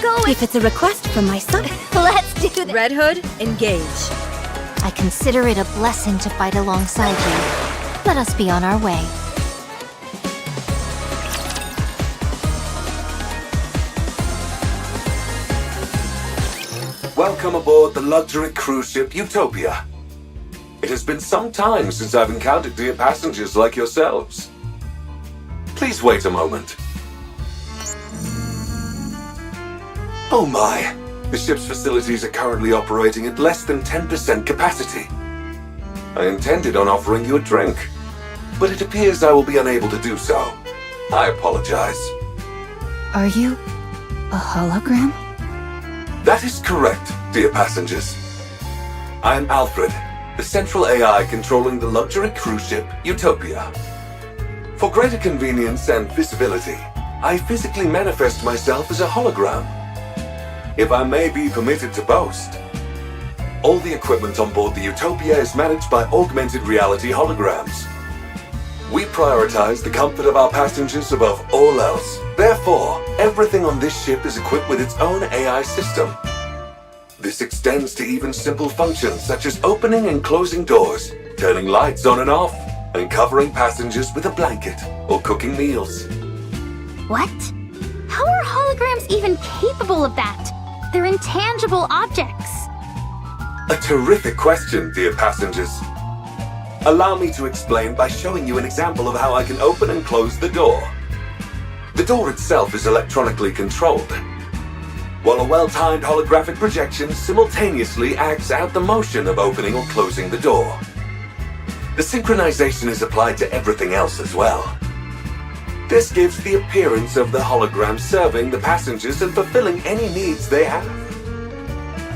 going. If it's a request from my son. Let's do this. Red Hood, engage. I consider it a blessing to fight alongside you. Let us be on our way. Welcome aboard the luxury cruise ship Utopia. It has been some time since I've encountered dear passengers like yourselves. Please wait a moment. Oh my, the ship's facilities are currently operating at less than 10% capacity. I intended on offering you a drink, but it appears I will be unable to do so. I apologize. Are you a hologram? That is correct, dear passengers. I am Alfred, the central AI controlling the luxury cruise ship Utopia. For greater convenience and visibility, I physically manifest myself as a hologram. If I may be permitted to boast, all the equipment on board the Utopia is managed by augmented reality holograms. We prioritize the comfort of our passengers above all else. Therefore, everything on this ship is equipped with its own AI system. This extends to even simple functions such as opening and closing doors, turning lights on and off, and covering passengers with a blanket or cooking meals. What? How are holograms even capable of that? They're intangible objects. A terrific question, dear passengers. Allow me to explain by showing you an example of how I can open and close the door. The door itself is electronically controlled, while a well-timed holographic projection simultaneously acts out the motion of opening or closing the door. The synchronization is applied to everything else as well. This gives the appearance of the hologram serving the passengers and fulfilling any needs they have.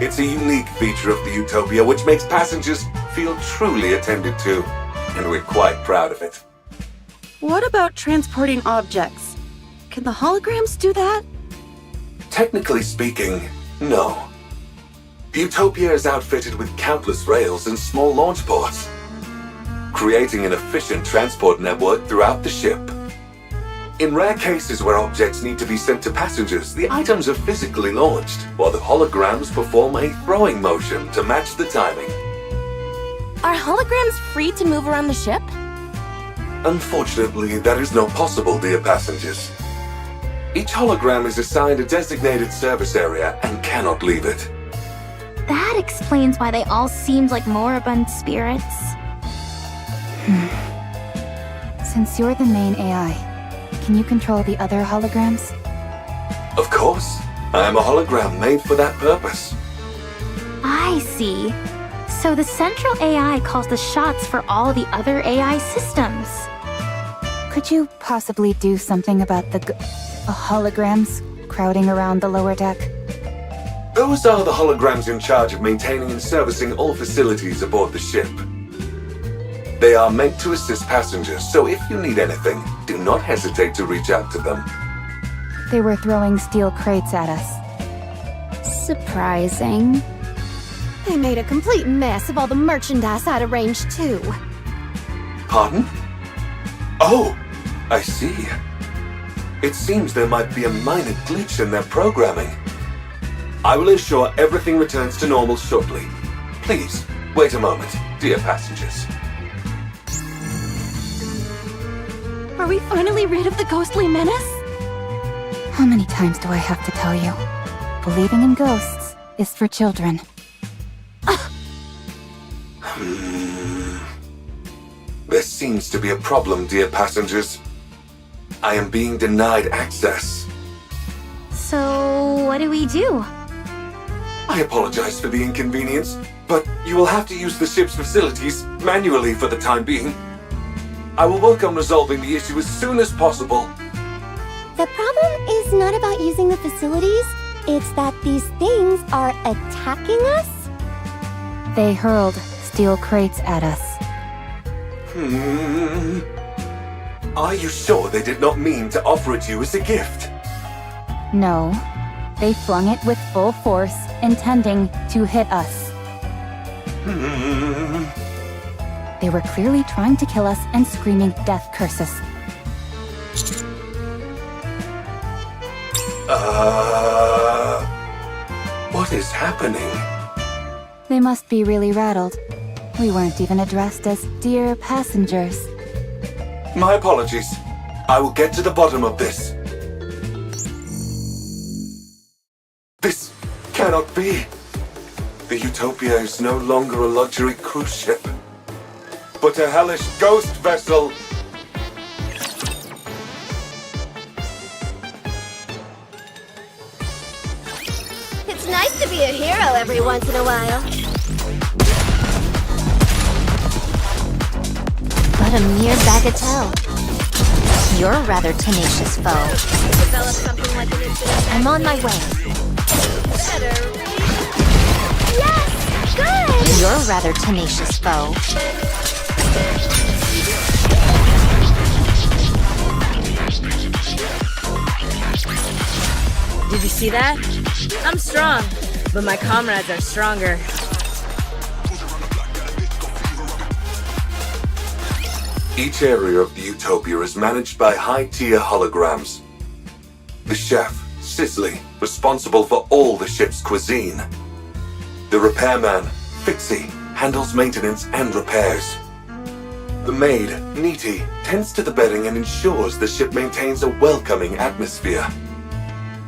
It's a unique feature of the Utopia which makes passengers feel truly attended to, and we're quite proud of it. What about transporting objects? Can the holograms do that? Technically speaking, no. Utopia is outfitted with countless rails and small launch ports, creating an efficient transport network throughout the ship. In rare cases where objects need to be sent to passengers, the items are physically launched, while the holograms perform a throwing motion to match the timing. Are holograms free to move around the ship? Unfortunately, that is not possible, dear passengers. Each hologram is assigned a designated service area and cannot leave it. That explains why they all seemed like moribund spirits. Since you're the main AI, can you control the other holograms? Of course, I am a hologram made for that purpose. I see. So the central AI calls the shots for all the other AI systems. Could you possibly do something about the holograms crowding around the lower deck? Those are the holograms in charge of maintaining and servicing all facilities aboard the ship. They are meant to assist passengers, so if you need anything, do not hesitate to reach out to them. They were throwing steel crates at us. Surprising. They made a complete mess of all the merchandise out of range, too. Pardon? Oh, I see. It seems there might be a minor glitch in their programming. I will ensure everything returns to normal shortly. Please, wait a moment, dear passengers. Are we finally rid of the ghostly menace? How many times do I have to tell you? Believing in ghosts is for children. There seems to be a problem, dear passengers. I am being denied access. So what do we do? I apologize for the inconvenience, but you will have to use the ship's facilities manually for the time being. I will work on resolving the issue as soon as possible. The problem is not about using the facilities, it's that these things are attacking us. They hurled steel crates at us. Are you sure they did not mean to offer it you as a gift? No, they flung it with full force, intending to hit us. They were clearly trying to kill us and screaming death curses. What is happening? They must be really rattled. We weren't even addressed as dear passengers. My apologies. I will get to the bottom of this. This cannot be. The Utopia is no longer a luxury cruise ship, but a hellish ghost vessel. It's nice to be a hero every once in a while. But a mere bagatelle. You're a rather tenacious foe. Develop something like an infinite. I'm on my way. Better. Yes! Good! You're a rather tenacious foe. Did you see that? I'm strong, but my comrades are stronger. Each area of the Utopia is managed by high-tier holograms. The chef, Sisley, responsible for all the ship's cuisine. The repairman, Fixie, handles maintenance and repairs. The maid, Neaty, tends to the bedding and ensures the ship maintains a welcoming atmosphere.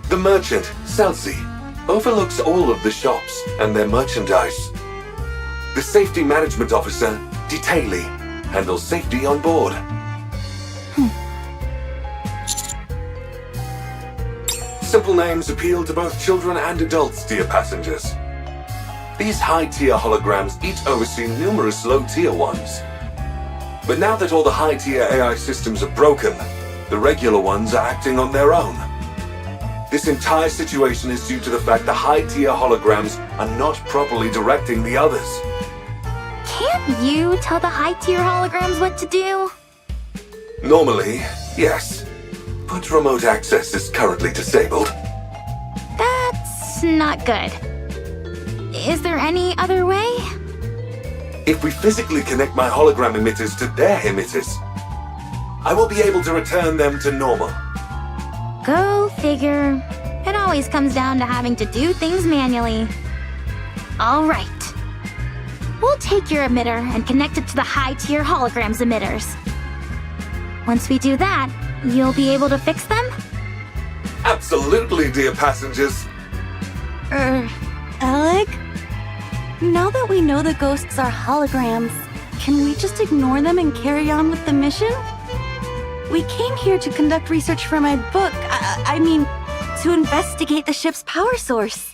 The merchant, Celsi, overlooks all of the shops and their merchandise. The safety management officer, Detaily, handles safety on board. Simple names appeal to both children and adults, dear passengers. These high-tier holograms each oversee numerous low-tier ones. But now that all the high-tier AI systems are broken, the regular ones are acting on their own. This entire situation is due to the fact the high-tier holograms are not properly directing the others. Can't you tell the high-tier holograms what to do? Normally, yes. But remote access is currently disabled. That's not good. Is there any other way? If we physically connect my hologram emitters to their emitters, I will be able to return them to normal. Go figure. It always comes down to having to do things manually. All right. We'll take your emitter and connect it to the high-tier holograms emitters. Once we do that, you'll be able to fix them? Absolutely, dear passengers. Alec? Now that we know the ghosts are holograms, can we just ignore them and carry on with the mission? We came here to conduct research for my book. I mean, to investigate the ship's power source.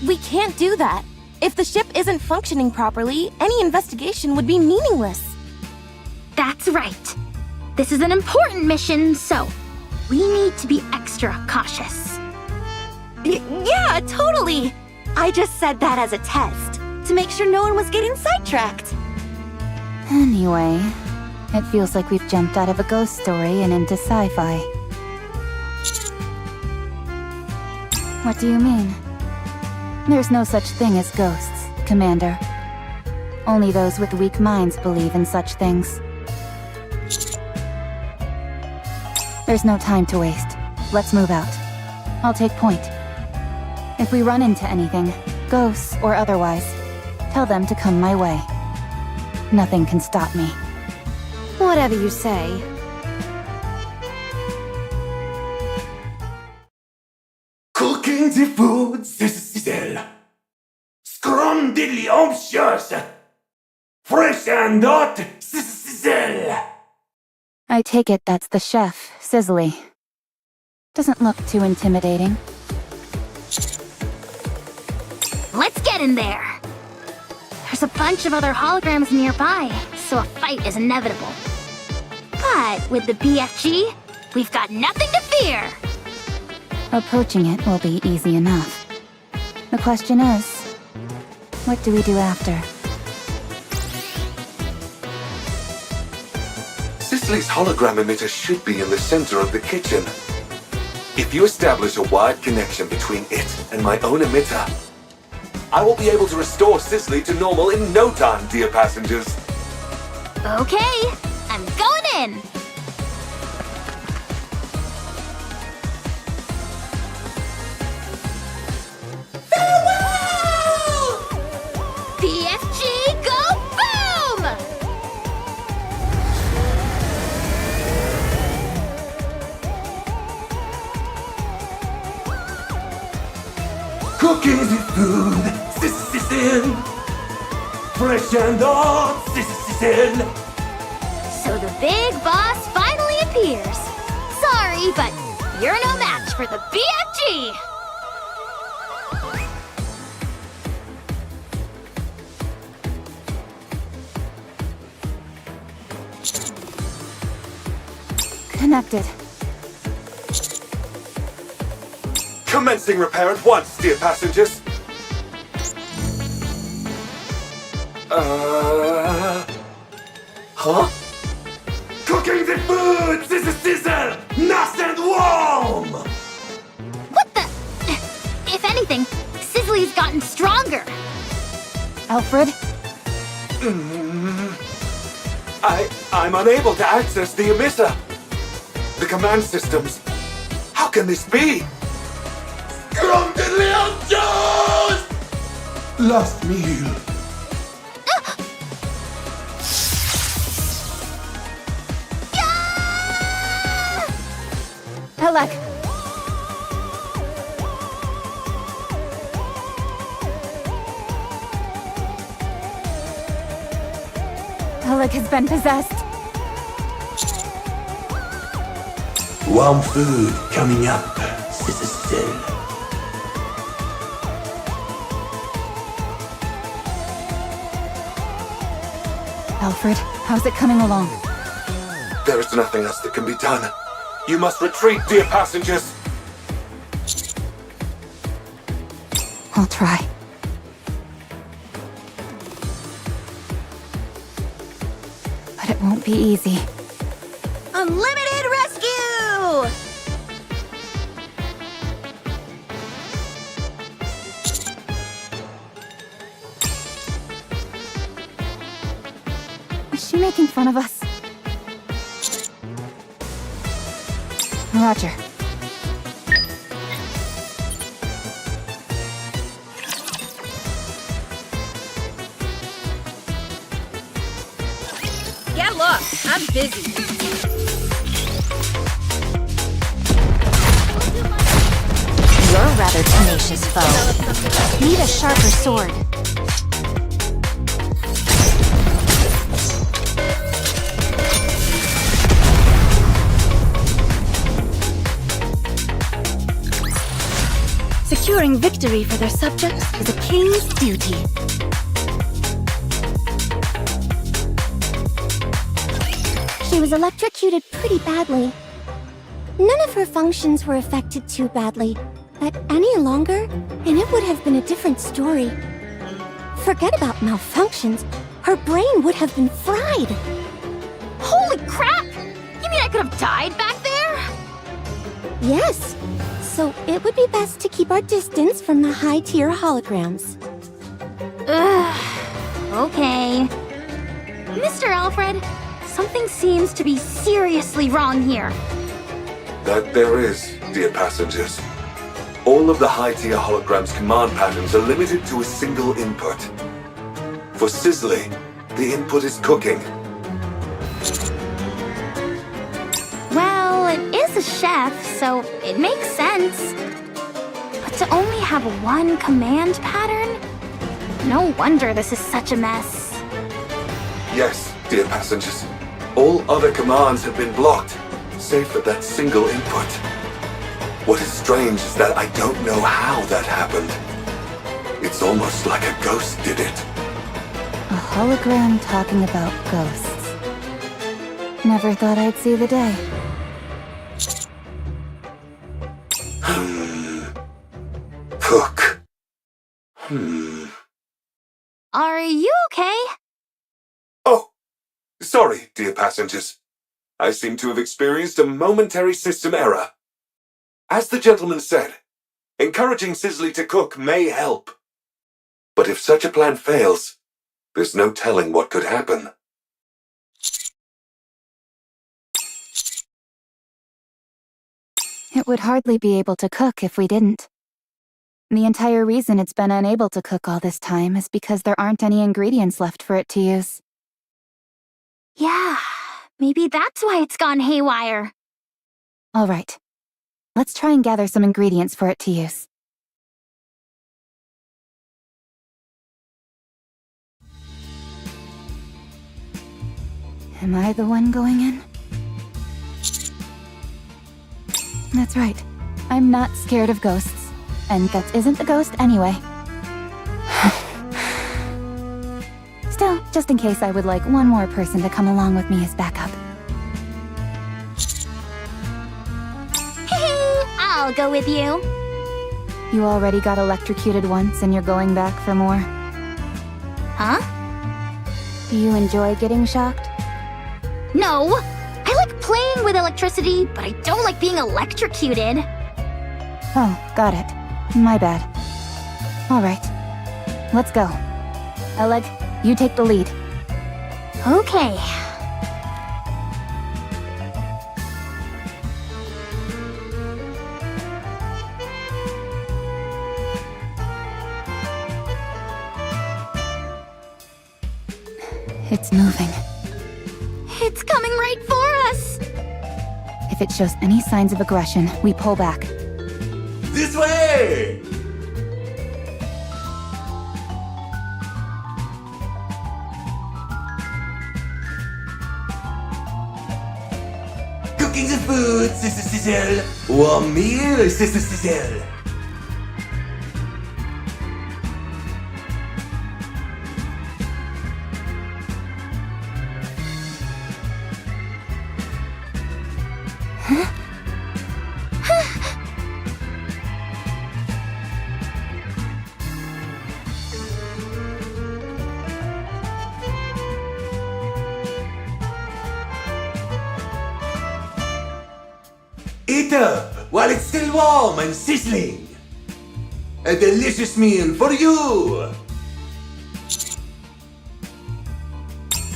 We can't do that. If the ship isn't functioning properly, any investigation would be meaningless. That's right. This is an important mission, so we need to be extra cautious. Yeah, totally! I just said that as a test, to make sure no one was getting sidetracked. Anyway, it feels like we've jumped out of a ghost story and into sci-fi. What do you mean? There's no such thing as ghosts, Commander. Only those with weak minds believe in such things. There's no time to waste. Let's move out. I'll take point. If we run into anything, ghosts or otherwise, tell them to come my way. Nothing can stop me. Whatever you say. Cooking the food, sizzle. Scrum delicious. Fresh and hot, sizzle. I take it that's the chef, Sizzly. Doesn't look too intimidating. Let's get in there. There's a bunch of other holograms nearby, so a fight is inevitable. But with the BFG, we've got nothing to fear. Approaching it will be easy enough. The question is, what do we do after? Sisley's hologram emitter should be in the center of the kitchen. If you establish a wired connection between it and my own emitter, I will be able to restore Sisley to normal in no time, dear passengers. Okay, I'm going in. Cooking the food, sizzle. Fresh and hot, sizzle. So the big boss finally appears. Sorry, but you're no match for the BFG. Connected. Commencing repair at once, dear passengers. Huh? Cooking the food, sizzle. Nice and warm. What the? If anything, Sizzly's gotten stronger. Alfred? I'm unable to access the emitter. The command systems. How can this be? Last meal. Alec! Alec has been possessed. Warm food coming up, sizzle. Alfred, how's it coming along? There is nothing else that can be done. You must retreat, dear passengers. I'll try. But it won't be easy. Unlimited rescue! Is she making fun of us? Roger. Get lost. I'm busy. You're a rather tenacious foe. Need a sharper sword. Securing victory for their subjects is a king's duty. She was electrocuted pretty badly. None of her functions were affected too badly, but any longer, and it would have been a different story. Forget about malfunctions. Her brain would have been fried. Holy crap! You mean I could have died back there? Yes. So it would be best to keep our distance from the high-tier holograms. Okay. Mr. Alfred, something seems to be seriously wrong here. That there is, dear passengers. All of the high-tier holograms' command patterns are limited to a single input. For Sizzly, the input is cooking. Well, it is a chef, so it makes sense. But to only have one command pattern? No wonder this is such a mess. Yes, dear passengers. All other commands have been blocked, save for that single input. What is strange is that I don't know how that happened. It's almost like a ghost did it. A hologram talking about ghosts. Never thought I'd see the day. Cook. Are you okay? Oh, sorry, dear passengers. I seem to have experienced a momentary system error. As the gentleman said, encouraging Sizzly to cook may help. But if such a plan fails, there's no telling what could happen. It would hardly be able to cook if we didn't. The entire reason it's been unable to cook all this time is because there aren't any ingredients left for it to use. Yeah, maybe that's why it's gone haywire. All right. Let's try and gather some ingredients for it to use. Am I the one going in? That's right. I'm not scared of ghosts. And Guts isn't the ghost anyway. Still, just in case, I would like one more person to come along with me as backup. I'll go with you. You already got electrocuted once and you're going back for more. Huh? Do you enjoy getting shocked? No. I like playing with electricity, but I don't like being electrocuted. Oh, got it. My bad. Alright. Let's go. Oleg, you take the lead. Okay. It's moving. It's coming right for us. If it shows any signs of aggression, we pull back. This way! Cooking the food, Sister Sizzle. Warm meal, Sister Sizzle. Eat up while it's still warm and sizzling. A delicious meal for you.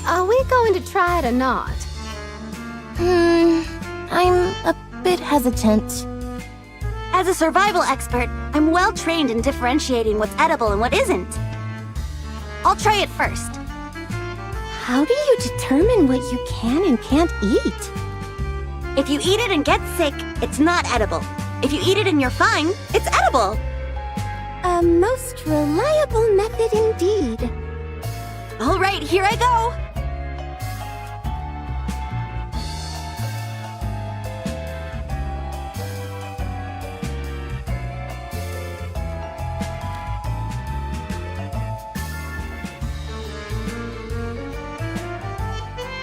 Are we going to try it or not? I'm a bit hesitant. As a survival expert, I'm well trained in differentiating what's edible and what isn't. I'll try it first. How do you determine what you can and can't eat? If you eat it and get sick, it's not edible. If you eat it and you're fine, it's edible. A most reliable method indeed. All right, here I go.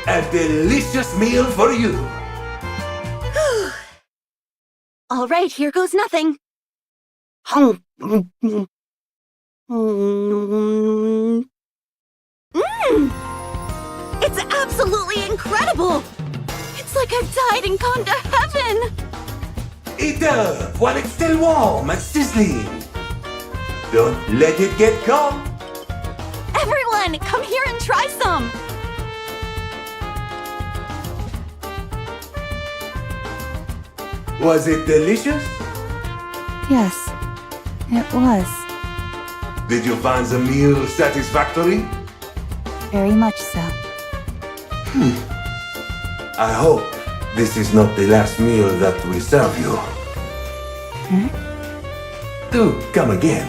A delicious meal for you. All right, here goes nothing. It's absolutely incredible! It's like I've died and gone to heaven! Eat up while it's still warm and sizzling. Don't let it get cold. Everyone, come here and try some! Was it delicious? Yes, it was. Did you find the meal satisfactory? Very much so. I hope this is not the last meal that we serve you. Do come again.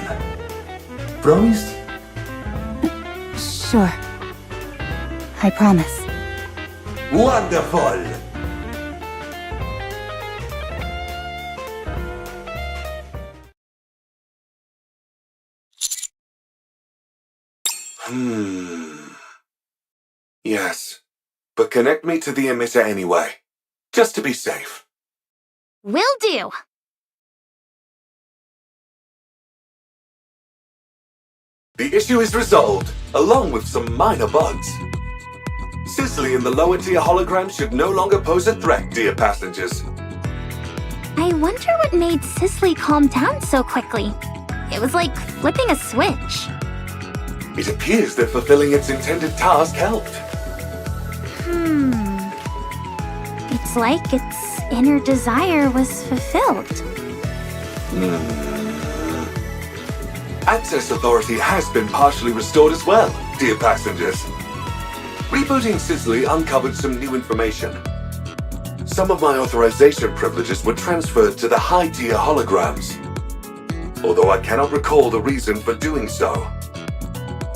Promise? Sure. I promise. Wonderful! Yes, but connect me to the emitter anyway, just to be safe. Will do. The issue is resolved, along with some minor bugs. Cicely and the lower tier hologram should no longer pose a threat, dear passengers. I wonder what made Cicely calm down so quickly. It was like flipping a switch. It appears that fulfilling its intended task helped. It's like its inner desire was fulfilled. Access authority has been partially restored as well, dear passengers. Rebooting Cicely uncovered some new information. Some of my authorization privileges were transferred to the high-tier holograms, although I cannot recall the reason for doing so.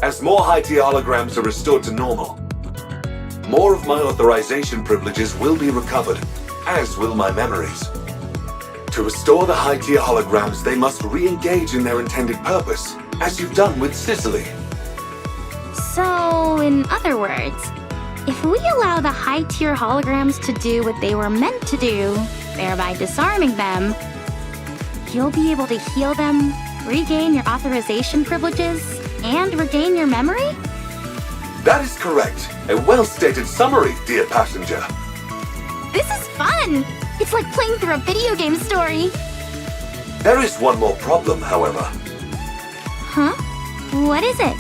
As more high-tier holograms are restored to normal, more of my authorization privileges will be recovered, as will my memories. To restore the high-tier holograms, they must re-engage in their intended purpose, as you've done with Sicily. So, in other words, if we allow the high-tier holograms to do what they were meant to do, thereby disarming them, you'll be able to heal them, regain your authorization privileges, and regain your memory? That is correct. A well-stated summary, dear passenger. This is fun! It's like playing through a video game story. There is one more problem, however. Huh? What is it?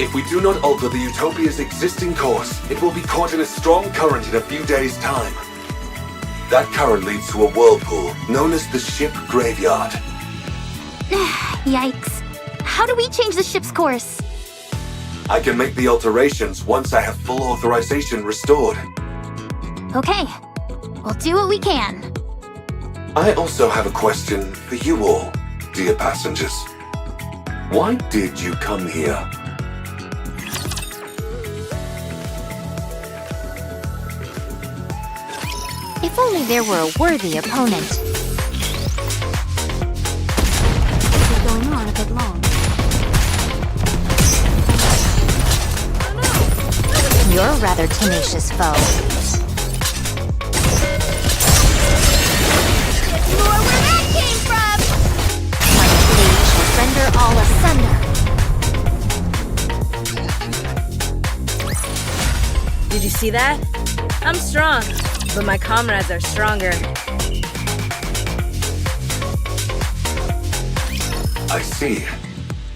If we do not alter the Utopia's existing course, it will be caught in a strong current in a few days' time. That current leads to a whirlpool known as the ship graveyard. Yikes. How do we change the ship's course? I can make the alterations once I have full authorization restored. Okay. We'll do what we can. I also have a question for you all, dear passengers. Why did you come here? If only there were a worthy opponent. This is going on a bit long. You're a rather tenacious foe. More where that came from! My blade shall render all asunder. Did you see that? I'm strong, but my comrades are stronger. I see.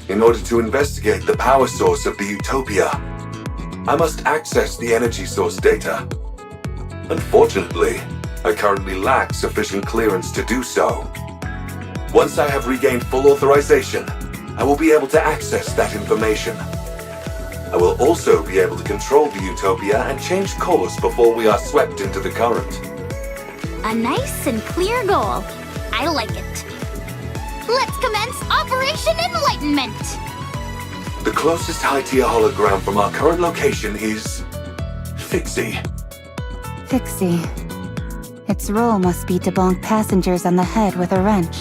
In order to investigate the power source of the Utopia, I must access the energy source data. Unfortunately, I currently lack sufficient clearance to do so. Once I have regained full authorization, I will be able to access that information. I will also be able to control the Utopia and change course before we are swept into the current. A nice and clear goal. I like it. Let's commence Operation Enlightenment! The closest high-tier hologram from our current location is Fixie. Fixie. Its role must be to bonk passengers on the head with a wrench.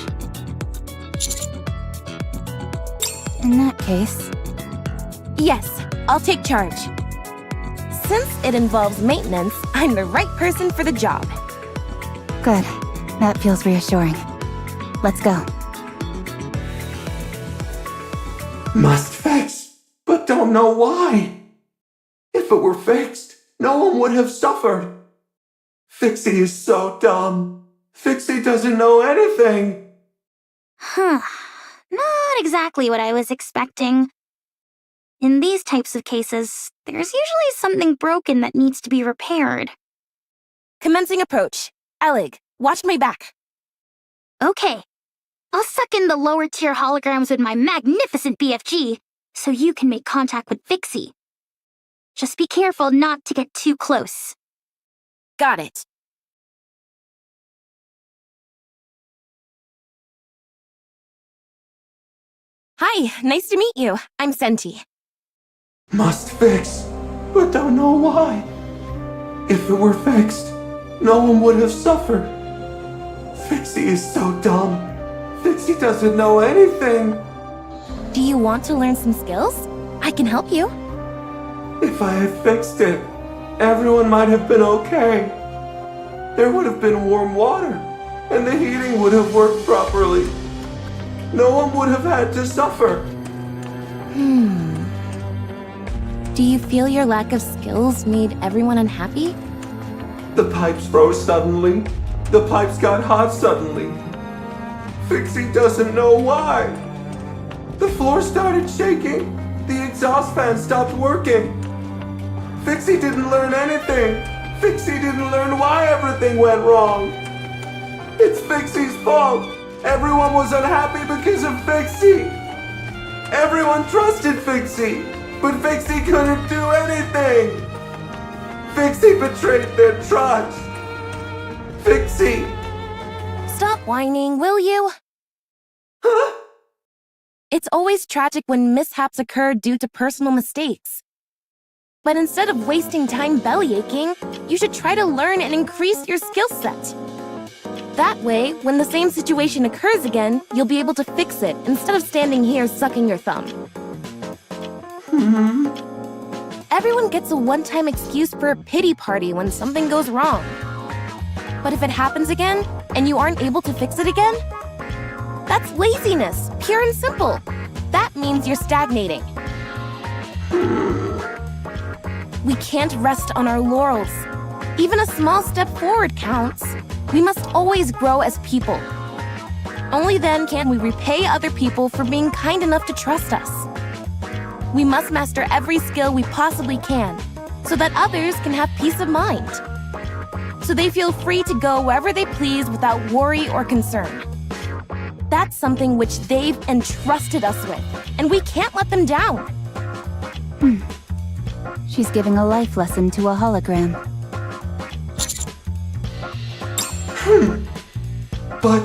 In that case... Yes, I'll take charge. Since it involves maintenance, I'm the right person for the job. Good. That feels reassuring. Let's go. Must fix, but don't know why. If it were fixed, no one would have suffered. Fixie is so dumb. Fixie doesn't know anything. Huh. Not exactly what I was expecting. In these types of cases, there's usually something broken that needs to be repaired. Commencing approach. Alec, watch my back. Okay. I'll suck in the lower tier holograms with my magnificent BFG, so you can make contact with Fixie. Just be careful not to get too close. Got it. Hi, nice to meet you. I'm Senti. Must fix, but don't know why. If it were fixed, no one would have suffered. Fixie is so dumb. Fixie doesn't know anything. Do you want to learn some skills? I can help you. If I had fixed it, everyone might have been okay. There would have been warm water, and the heating would have worked properly. No one would have had to suffer. Do you feel your lack of skills made everyone unhappy? The pipes froze suddenly. The pipes got hot suddenly. Fixie doesn't know why. The floor started shaking. The exhaust fan stopped working. Fixie didn't learn anything. Fixie didn't learn why everything went wrong. It's Fixie's fault. Everyone was unhappy because of Fixie. Everyone trusted Fixie, but Fixie couldn't do anything. Fixie betrayed their trust. Fixie. Stop whining, will you? Huh? It's always tragic when mishaps occur due to personal mistakes. But instead of wasting time belly aching, you should try to learn and increase your skill set. That way, when the same situation occurs again, you'll be able to fix it instead of standing here sucking your thumb. Everyone gets a one-time excuse for a pity party when something goes wrong. But if it happens again, and you aren't able to fix it again, that's laziness, pure and simple. That means you're stagnating. We can't rest on our laurels. Even a small step forward counts. We must always grow as people. Only then can we repay other people for being kind enough to trust us. We must master every skill we possibly can, so that others can have peace of mind. So they feel free to go wherever they please without worry or concern. That's something which they've entrusted us with, and we can't let them down. She's giving a life lesson to a hologram. But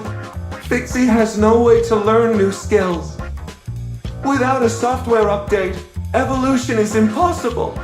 Fixie has no way to learn new skills. Without a software update, evolution is impossible.